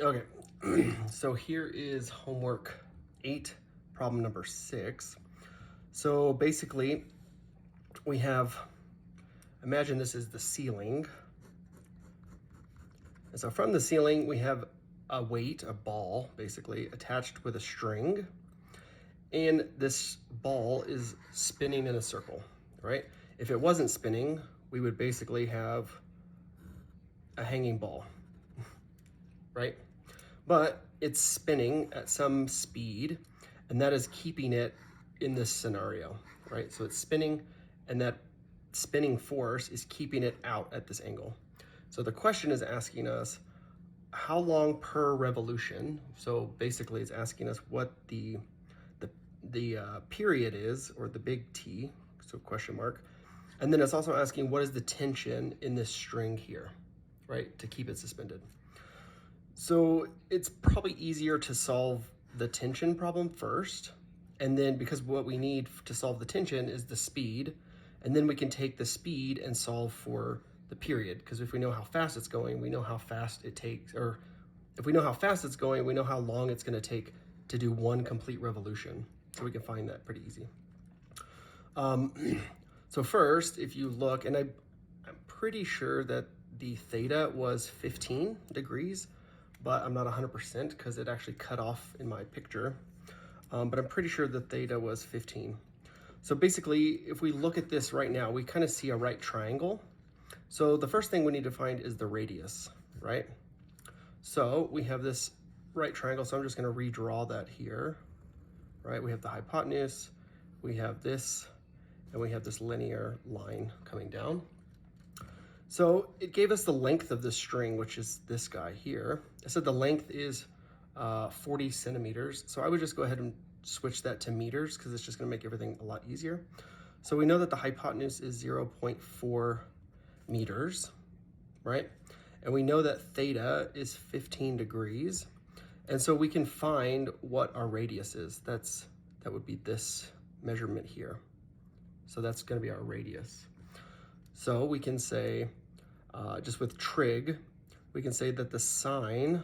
Okay, so here is homework 8, problem number 6. So basically, we have, imagine this is the ceiling. And so from the ceiling, we have a weight, a ball, basically, attached with a string. And this ball is spinning in a circle, right? If it wasn't spinning, we would basically have a hanging ball, right? But it's spinning at some speed, and that is keeping it in this scenario, right? So it's spinning, and that spinning force is keeping it out at this angle. So the question is asking us how long per revolution. So basically, it's asking us what the period is, or the big T, so question mark. And then it's also asking what is the tension in this string here, right, to keep it suspended. So it's probably easier to solve the tension problem first. And then because what we need to solve the tension is the speed, and then we can take the speed and solve for the period. Because if we know how fast it's going, we know how fast it takes, or if we know how fast it's going, we know how long it's going to take to do one complete revolution. So we can find that pretty easy. So first, if you look, and I'm pretty sure that the theta was 15 degrees, but I'm not 100% because it actually cut off in my picture. But I'm pretty sure the theta was 15. So basically, if we look at this right now, we kind of see a right triangle. So the first thing we need to find is the radius, right? So we have this right triangle, so I'm just going to redraw that here, right? We have the hypotenuse, we have this, and we have this linear line coming down. So it gave us the length of the string, which is this guy here. It said the length is 40 centimeters. So I would just go ahead and switch that to meters because it's just going to make everything a lot easier. So we know that the hypotenuse is 0.4 meters, right? And we know that theta is 15 degrees. And so we can find what our radius is. That would be this measurement here. So that's going to be our radius. So we can say, just with trig, we can say that the sine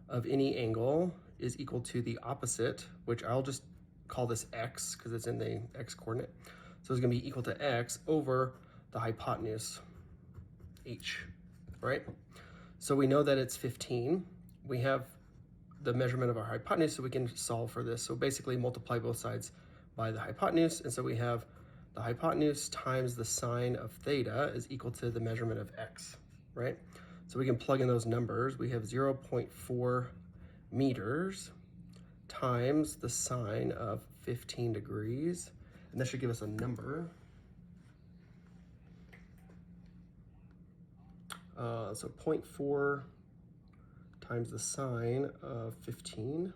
of any angle is equal to the opposite, which I'll just call this x because it's in the x coordinate. So it's going to be equal to x over the hypotenuse, h, right? So we know that it's 15. We have the measurement of our hypotenuse, so we can solve for this. So basically multiply both sides by the hypotenuse, and so we have the hypotenuse times the sine of theta is equal to the measurement of x, right? So we can plug in those numbers. We have 0.4 meters times the sine of 15 degrees, and that should give us a number. So 0.4 times the sine of 15.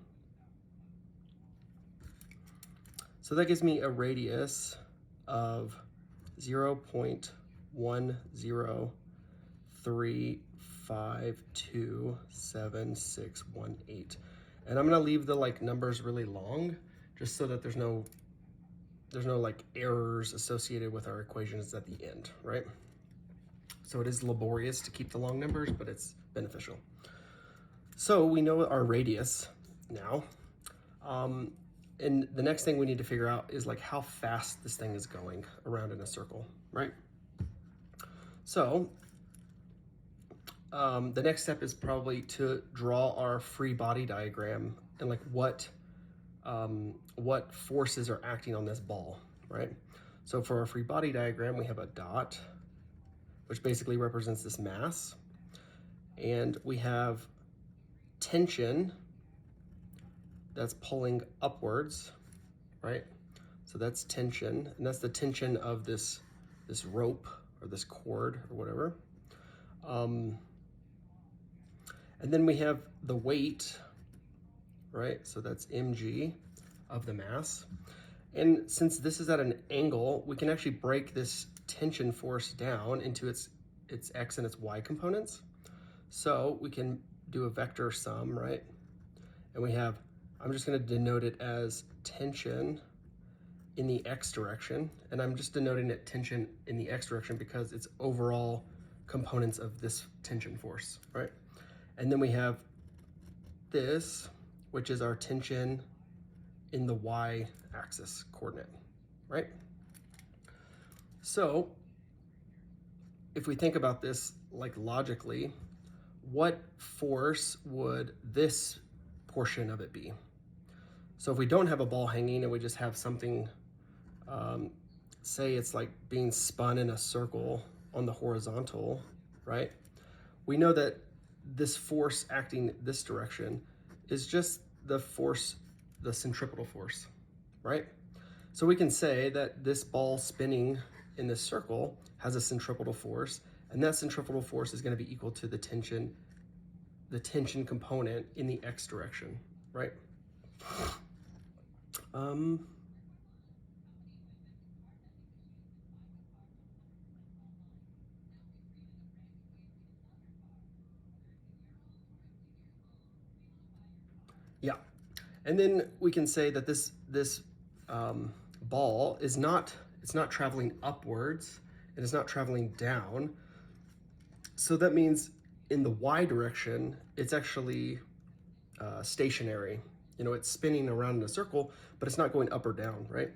So that gives me a radius of 0.10352761.8. And I'm gonna leave the numbers really long just so that there's no errors associated with our equations at the end, right? So it is laborious to keep the long numbers, but it's beneficial. So we know our radius now. And the next thing we need to figure out is how fast this thing is going around in a circle, right? So the next step is probably to draw our free body diagram and what forces are acting on this ball, right? So for our free body diagram, we have a dot, which basically represents this mass. And we have tension that's pulling upwards, right? So that's tension, and that's the tension of this rope or this cord or whatever. And then we have the weight, right? So that's mg of the mass. And since this is at an angle, we can actually break this tension force down into its x and its y components. So we can do a vector sum, right? And we have, I'm just going to denote it as tension in the x direction, and I'm just denoting it tension in the x direction because it's overall components of this tension force, right? And then we have this, which is our tension in the y-axis coordinate, right? So if we think about this like logically, what force would this portion of it be? So if we don't have a ball hanging and we just have something, say it's like being spun in a circle on the horizontal, right? We know that this force acting this direction is just the force, the centripetal force, right? So we can say that this ball spinning in this circle has a centripetal force, and that centripetal force is going to be equal to the tension component in the x direction, right? Yeah, and then we can say that this ball is not, it's not traveling upwards and it's not traveling down. So that means in the y direction, it's actually stationary. You know, it's spinning around in a circle, but it's not going up or down, right?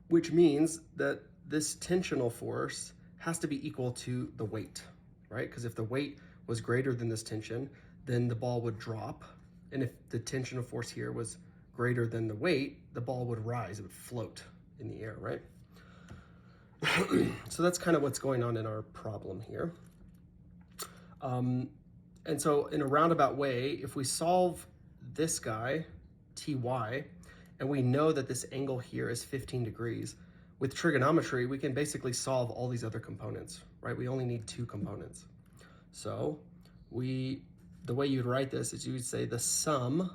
Which means that this tensional force has to be equal to the weight, right? Because if the weight was greater than this tension, then the ball would drop. And if the tensional force here was greater than the weight, the ball would rise, it would float in the air, right? So that's kind of what's going on in our problem here. And so in a roundabout way, if we solve this guy, ty, and we know that this angle here is 15 degrees, with trigonometry, we can basically solve all these other components, right? We only need two components. So the way you'd write this is you would say the sum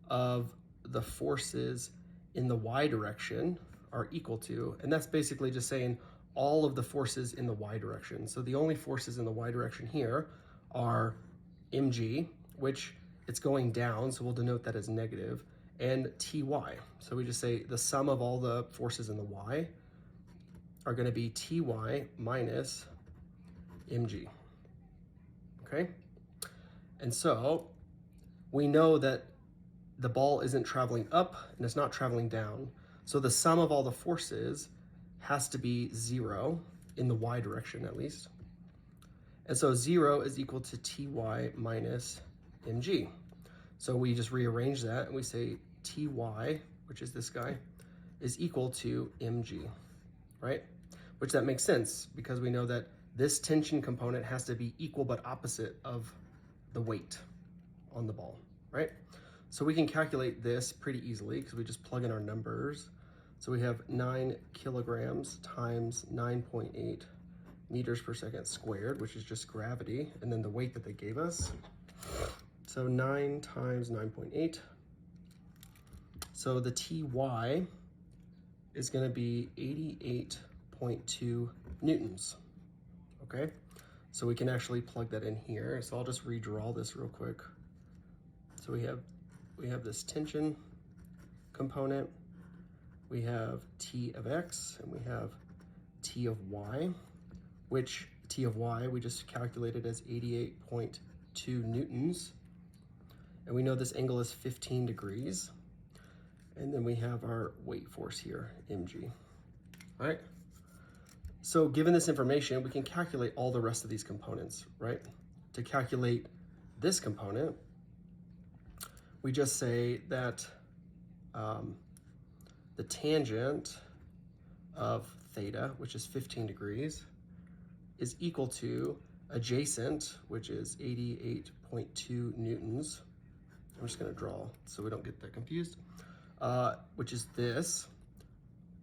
of the forces in the y direction are equal to, and that's basically just saying all of the forces in the y direction. So the only forces in the y direction here are mg, which it's going down, so we'll denote that as negative, and ty. So we just say the sum of all the forces in the y are going to be ty minus mg. Okay? And so we know that the ball isn't traveling up and it's not traveling down. So the sum of all the forces has to be 0 in the y direction at least. And so 0 is equal to ty minus mg. So we just rearrange that and we say ty, which is this guy, is equal to mg, right? Which that makes sense because we know that this tension component has to be equal but opposite of the weight on the ball, right? So we can calculate this pretty easily because we just plug in our numbers. So we have 9 kilograms times 9.8 meters per second squared, which is just gravity, and then the weight that they gave us. So 9 times 9.8. So the Ty is going to be 88.2 newtons, okay? So we can actually plug that in here. So I'll just redraw this real quick. So we have this tension component, we have T of X, and we have T of Y, which T of Y we just calculated as 88.2 newtons. And we know this angle is 15 degrees. And then we have our weight force here, mg, all right? So given this information, we can calculate all the rest of these components, right? To calculate this component, we just say that the tangent of theta, which is 15 degrees, is equal to adjacent, which is 88.2 newtons. I'm just gonna draw so we don't get that confused, which is this,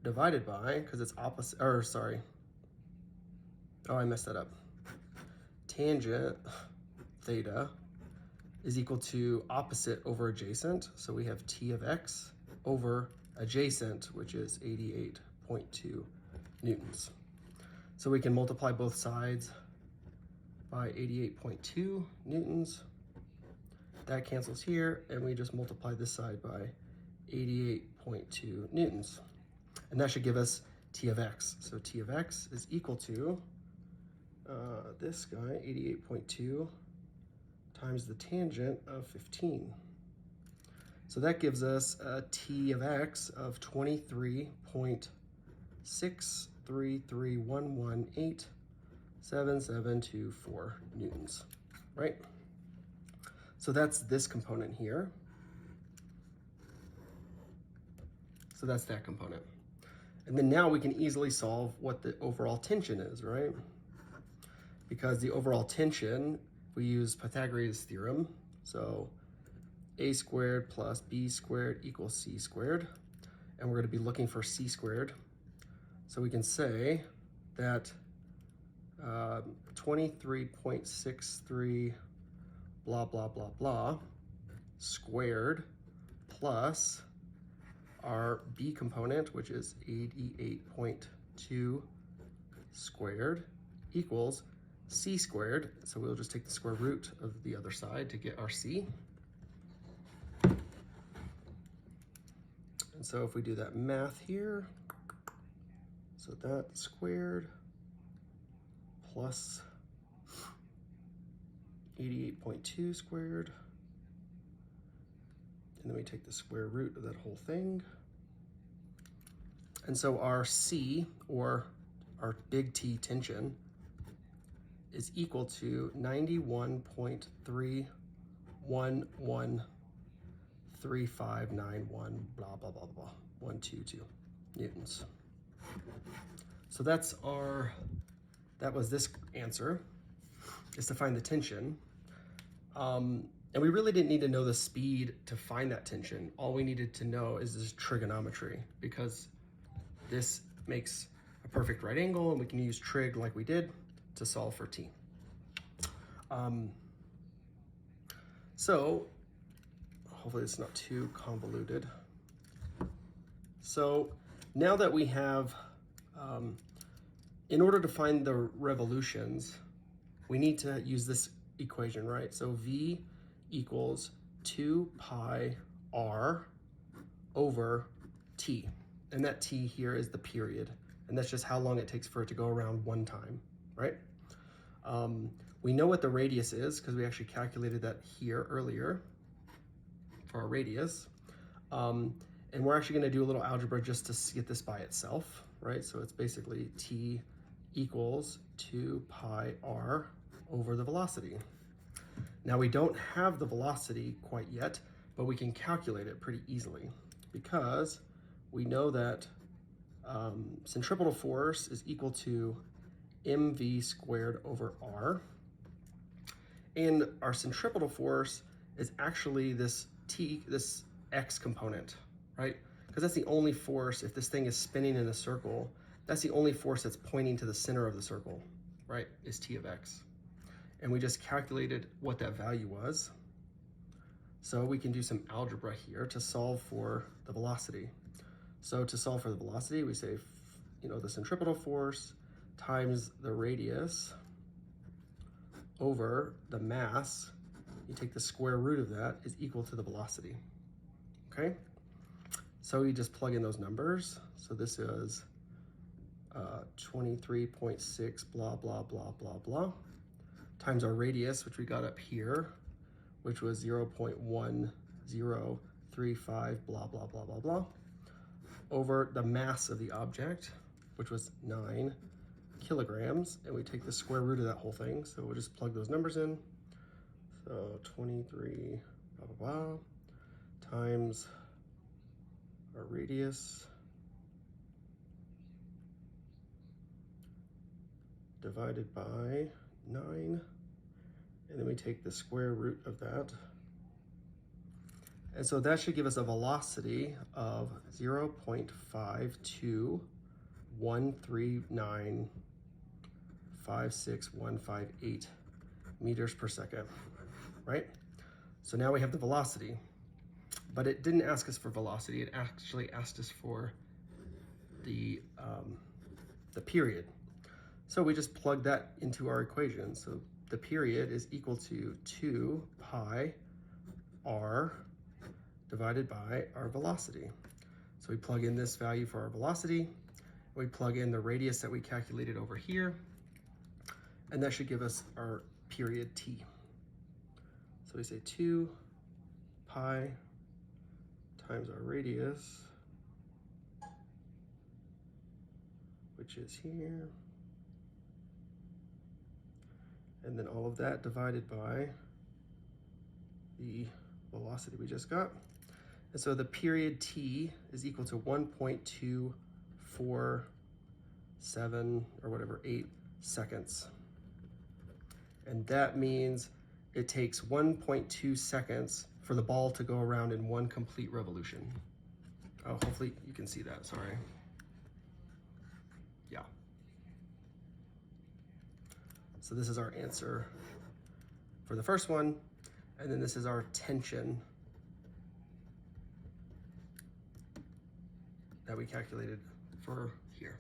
divided by, because it's opposite, or sorry, oh, I messed that up. Tangent theta is equal to opposite over adjacent. So we have T of X over adjacent, which is 88.2 newtons. So we can multiply both sides by 88.2 newtons. That cancels here, and we just multiply this side by 88.2 newtons. And that should give us T of X. So T of X is equal to this guy, 88.2 times the tangent of 15. So that gives us a t of x of 23.63311877724 newtons, right? So that's this component here. So that's that component. And then now we can easily solve what the overall tension is, right? Because the overall tension, we use Pythagoras theorem. So a squared plus b squared equals c squared. And we're going to be looking for c squared. So we can say that 23.63 blah, blah, blah, blah squared plus our b component, which is 88.2 squared, equals c squared. So we'll just take the square root of the other side to get our c. And so if we do that math here, so that squared plus 88.2 squared, and then we take the square root of that whole thing. And so our C, or our big T tension, is equal to 91.3113591 blah, blah, blah, blah, 122 newtons. So that was this answer, is to find the tension. And we really didn't need to know the speed to find that tension. All we needed to know is this trigonometry, because this makes a perfect right angle, and we can use trig like we did to solve for t. So hopefully it's not too convoluted. So now that we have, in order to find the revolutions, we need to use this equation, right? So V equals 2 pi r over t. And that t here is the period. And that's just how long it takes for it to go around one time, right? We know what the radius is because we actually calculated that here earlier for our radius. And we're actually going to do a little algebra just to get this by itself, right? So it's basically t equals 2 pi r over the velocity. Now we don't have the velocity quite yet, but we can calculate it pretty easily because we know that centripetal force is equal to mv squared over r. And our centripetal force is actually this x component, right? Because that's the only force, if this thing is spinning in a circle, that's the only force that's pointing to the center of the circle, right, is t of x. And we just calculated what that value was. So we can do some algebra here to solve for the velocity. So to solve for the velocity, we say, the centripetal force times the radius over the mass, you take the square root of that, is equal to the velocity, okay? So you just plug in those numbers. So this is 23.6 blah, blah, blah, blah, blah, times our radius, which we got up here, which was 0.1035 blah, blah, blah, blah, blah, over the mass of the object, which was 9 kilograms, and we take the square root of that whole thing. So we'll just plug those numbers in. So 23 blah, blah, blah, times our radius divided by 9, and then we take the square root of that. And so that should give us a velocity of 0.5213956,158 meters per second, right? So now we have the velocity, but it didn't ask us for velocity. It actually asked us for the period. So we just plug that into our equation. So the period is equal to 2 pi r divided by our velocity. So we plug in this value for our velocity, we plug in the radius that we calculated over here, and that should give us our period t. So we say 2 pi times our radius, which is here, and then all of that divided by the velocity we just got. And so the period t is equal to 1.247 or whatever, 8 seconds. And that means it takes 1.2 seconds for the ball to go around in one complete revolution. Oh, hopefully you can see that, sorry. Yeah. So this is our answer for the first one, and then this is our tension that we calculated for here.